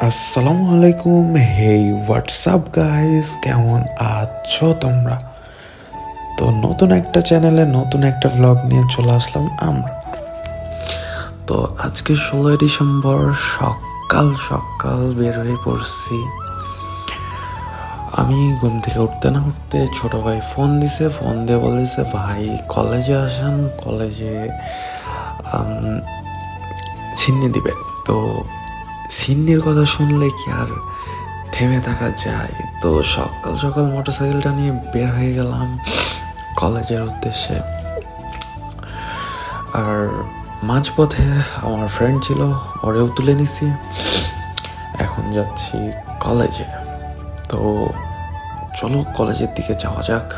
আসসালামু আলাইকুম। হেই WhatsApp guys, কেমন আছো তোমরা? তো নতুন একটা চ্যানেলে নতুন একটা ভ্লগ নিয়ে চলে আসলাম আমরা। তো আজকে 16 ডিসেম্বর সকাল সকাল বের হয়ে পড়ছি। আমি ঘুম থেকে উঠতে না উঠতে ছোট ভাই ফোন দিয়ে বলেছে ভাই কলেজে আসেন, কলেজে ছিন্নি দিবে। তো সিন্নির কথা শুনলে কি আর থেমে থাকা যায়? তো সকাল সকাল মোটরসাইকেলটা নিয়ে বের হয়ে গেলাম কলেজের উদ্দেশ্যে। আর মাঝপথে আমার ফ্রেন্ড ছিল, ওরেও তুলে নিছি। এখন যাচ্ছি কলেজে। তো চলো কলেজের দিকে যাওয়া যাক।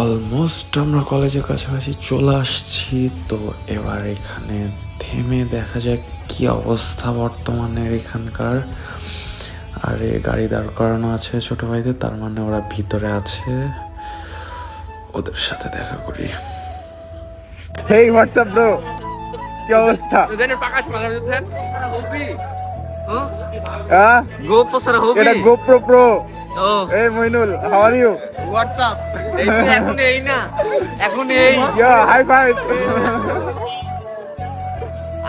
অলমোস্ট আমরা কলেজের কাছাকাছি চলে আসছি। তো এবার এখানে থেমে দেখা যাক কি অবস্থা বর্তমানের এখানকার। আরে গাড়ি দাঁড় করানো আছে ছোট ভাইদের, তার মানে ওরা ভিতরে আছে, ওদের সাথে দেখা করি। হেই হোয়াটসঅ্যাপ ব্রো, কি অবস্থা? এটা গোপ্রো প্রো। এই Mainul, how are you? WhatsApp এখন এই না, এখন এই ইয়া হাই ফাইভ।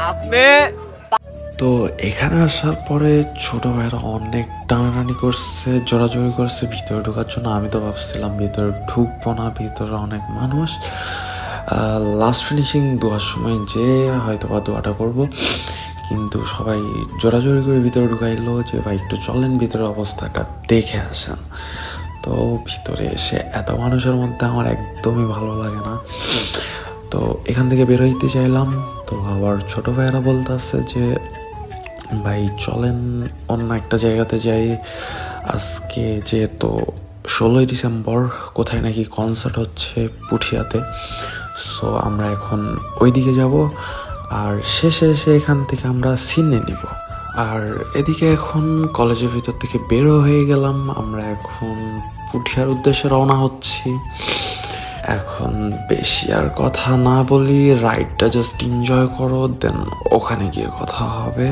আপনি তো এখানে আসার পরে ছোট ভাইরা অনেক টানাটানি করছে, জোরাজোরি করছে ভিতরে ঢোকার জন্য। আমি তো ভাবছিলাম ভিতরে ঢুকবো না, ভিতরে অনেক মানুষ। লাস্ট ফিনিশিং দোয়ার সময় যে হয়তো বা দোয়াটা করবো, কিন্তু সবাই জোরাজোরি করে ভিতরে ঢুকাইলো যে ভাই একটু চলেন ভিতরে অবস্থাটা দেখে আসেন। তো ভিতরে এসে এত মানুষের মধ্যে আমার একদমই ভালো লাগে না। তো এখান থেকে বেরোইতে চাইলাম, তো আবার ছোট ভাইয়েরা বলতেছে যে ভাই চলেন অন্য একটা জায়গাতে যাই। আজকে যেহেতু 16 ডিসেম্বর, কোথায় নাকি কনসার্ট হচ্ছে পুঠিয়াতে। সো আমরা এখন ওই দিকে যাব, আর শেষে এসে এখান থেকে আমরা সিনে নিব। আর এদিকে এখন কলেজের ভিতর থেকে বেরো হয়ে গেলাম, আমরা এখন পুঠিয়ার উদ্দেশ্যে রওনা হচ্ছি। এখন বেশি আর কথা না বলি, রাইডটা জাস্ট এনজয় করো, দেন ওখানে গিয়ে কথা হবে।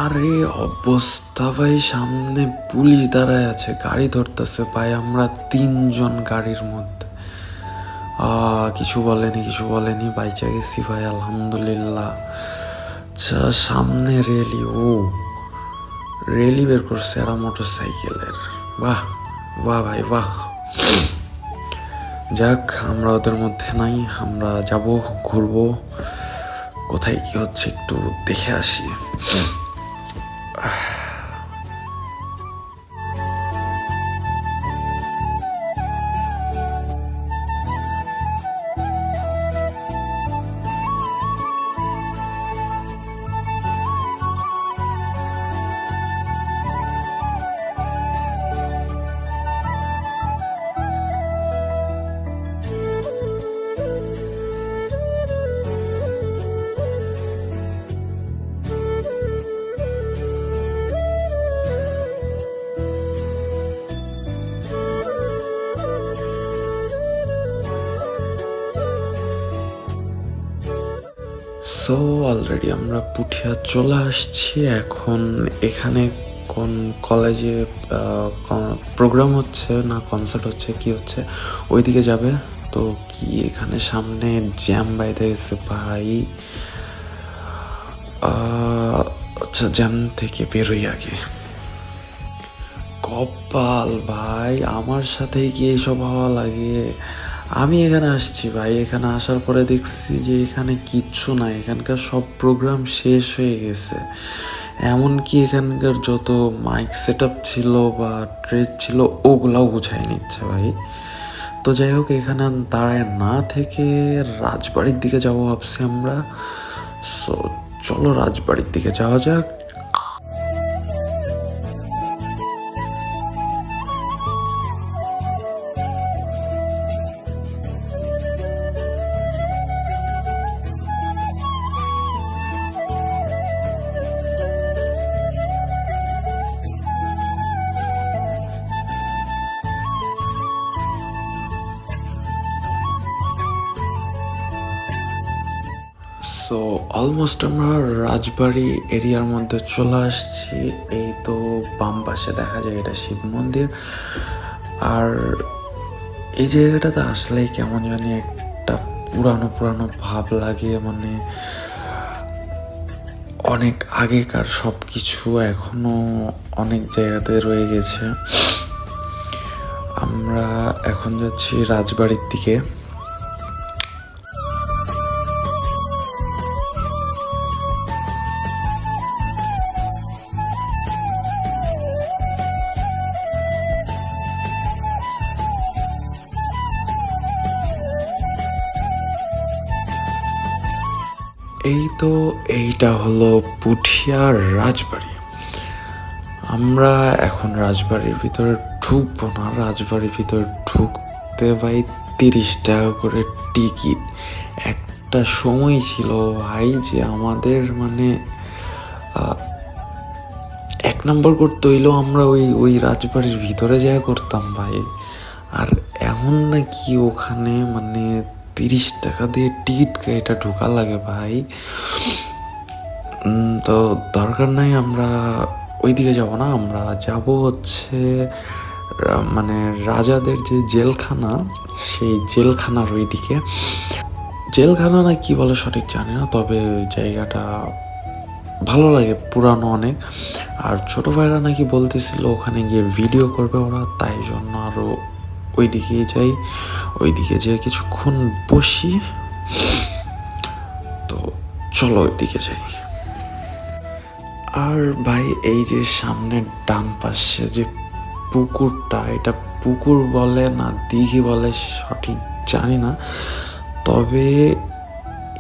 আরে অবস্থা ভাই, সামনে পুলিশ দাঁড়ায় আছে, গাড়ি ধরতেছে ভাই। আমরা 3 জন গাড়ির মধ্যে। কিছু বলেনি বাইচা গেছি ভাই, আলহামদুলিল্লাহ। আচ্ছা সামনে রেলি বের করছে এরা মোটর সাইকেলের। বাহ বাহ ভাই বাহ। যাক আমরা ওদের মধ্যে নাই, আমরা যাব, ঘুরবো, কোথায় কি হচ্ছে একটু দেখে আসি। সো অলরেডি আমরা পুঠিয়া চলে আসছি। এখন এখানে কোন কলেজে প্রোগ্রাম হচ্ছে না কনসার্ট হচ্ছে কি হচ্ছে ওইদিকে যাবে। তো কি এখানে সামনে জ্যাম বাইতে গেছে ভাই, আচ্ছা জ্যাম থেকে বেরোই আগে। কপাল ভাই, আমার সাথেই কি এসব হওয়া লাগে? আমি এখানে আসছি ভাই, এখানে আসার পরে দেখছি যে এখানে কিচ্ছু নাই, এখানকার সব প্রোগ্রাম শেষ হয়ে গেছে। এমনকি এখানকার যত মাইক সেট আপ ছিল বা ট্রেড ছিল ওগুলাও গুছাই নিচ্ছে ভাই। তো যাই হোক, এখানে দাঁড়ায় না থেকে রাজবাড়ির দিকে যাবো ভাবছি আমরা। সো চলো রাজবাড়ির দিকে যাওয়া যাক। সো অলমোস্ট আমরা রাজবাড়ি এরিয়ার মধ্যে চলে আসছি। এই তো বাম পাশে দেখা যায় এটা শিব মন্দির। আর এই জায়গাটাতে আসলেই কেমন জানি একটা পুরানো পুরানো ভাব লাগে, মানে অনেক আগেকার সব কিছু এখনো অনেক জায়গাতে রয়ে গেছে। আমরা এখন যাচ্ছি রাজবাড়ির দিকে। এই তো এইটা হলো পুঠিয়ার রাজবাড়ি। আমরা এখন রাজবাড়ির ভিতরে ঢুকবো না। রাজবাড়ির ভিতরে ঢুকতে ভাই 30 টাকা করে টিকিট। একটা সময় ছিল ভাই যে আমাদের মানে 1 নম্বর করতে হইলেও আমরা ওই রাজবাড়ির ভিতরে যাই করতাম ভাই। আর এখন নাকি ওখানে মানে 30 টাকা দিয়ে টিকিট এটা ঢোকা লাগে ভাই। তো দরকার নাই, আমরা ওইদিকে যাব না। আমরা যাব হচ্ছে মানে রাজাদের যে জেলখানা, সেই জেলখানার ওইদিকে। জেলখানা না কি বলে সঠিক জানি না, তবে জায়গাটা ভালো লাগে, পুরানো অনেক। আর ছোট ভাইরা নাকি বলতেছিল ওখানে গিয়ে ভিডিও করবে ওরা, তাই জন্য আরও ওইদিকেই যাই। ওইদিকে যেয়ে কিছুক্ষণ বসি। তো চলো ওইদিকে যাই। আর ভাই এই যে সামনের ডান পাশে যে পুকুরটা, এটা পুকুর বলে না দিঘি বলে সঠিক জানি না, তবে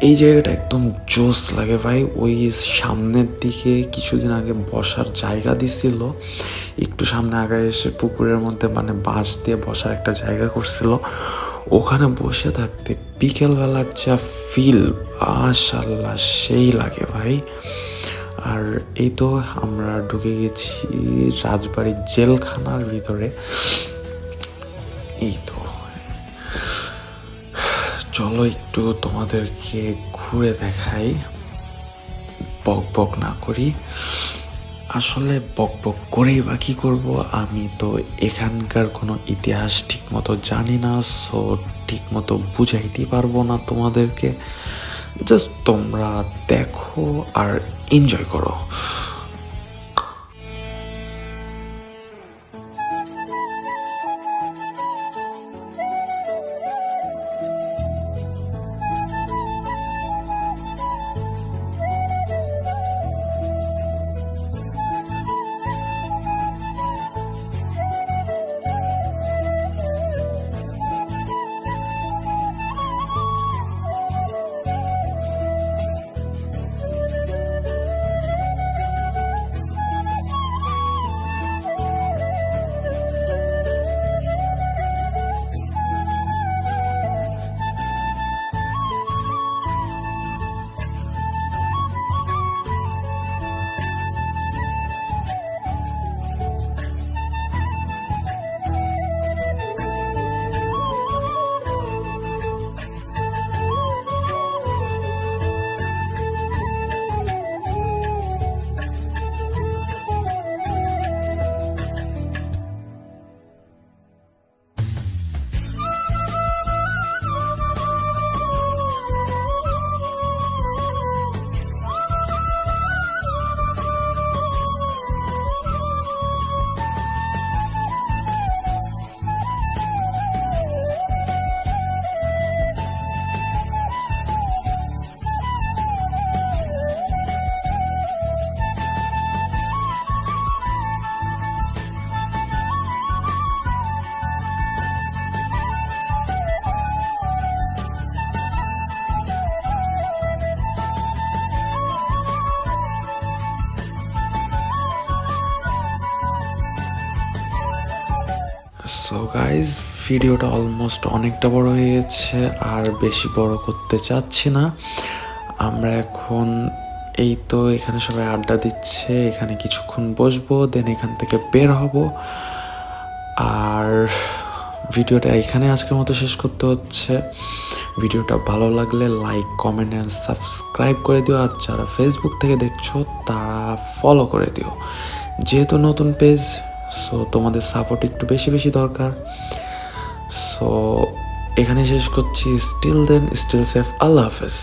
এই জায়গাটা একদম জোস লাগে ভাই। ওই সামনের দিকে কিছুদিন আগে বসার জায়গা দিছিল, একটু সামনে আগে এসে পুকুরের মধ্যে মানে বাঁশ দিয়ে বসার একটা জায়গা করছিল। ওখানে বসে থাকতে বিকেলবেলার যা ফিল, মাশাআল্লাহ সেই লাগে ভাই। আর এই তো আমরা ঢুকে গেছি রাজবাড়ির জেলখানার ভিতরে। এই তো চলো একটু তোমাদেরকে ঘুরে দেখাই, বক বক না করি। আসলে বক বক করেই বা কি করবো, আমি তো এখানকার কোনো ইতিহাস ঠিক মতো জানি না, সো ঠিক মতো বুঝাইতে পারবো না তোমাদেরকে। জাস্ট তোমরা দেখো আর এনজয় করো। সো গাইজ ভিডিওটা অলমোস্ট অনেকটা বড় হয়ে গেছে, আর বেশি বড় করতে চাচ্ছি না। আমরা এখন এই তো এখানে সবাই আড্ডা দিচ্ছে, এখানে কিছুক্ষণ বসবো, দেন এখান থেকে বের হব। আর ভিডিওটা এখানে আজকের মতো শেষ করতে হচ্ছে। ভিডিওটা ভালো লাগলে লাইক, কমেন্ট অ্যান্ড সাবস্ক্রাইব করে দিও। আর যারা ফেসবুক থেকে দেখছো তারা ফলো করে দিও, যেহেতু নতুন পেজ। সো তোমাদের সাপোর্ট একটু বেশি বেশি দরকার। সো এখানে শেষ করছি। স্টিল দেন, স্টিল সেফ, আল্লাহ হাফেজ।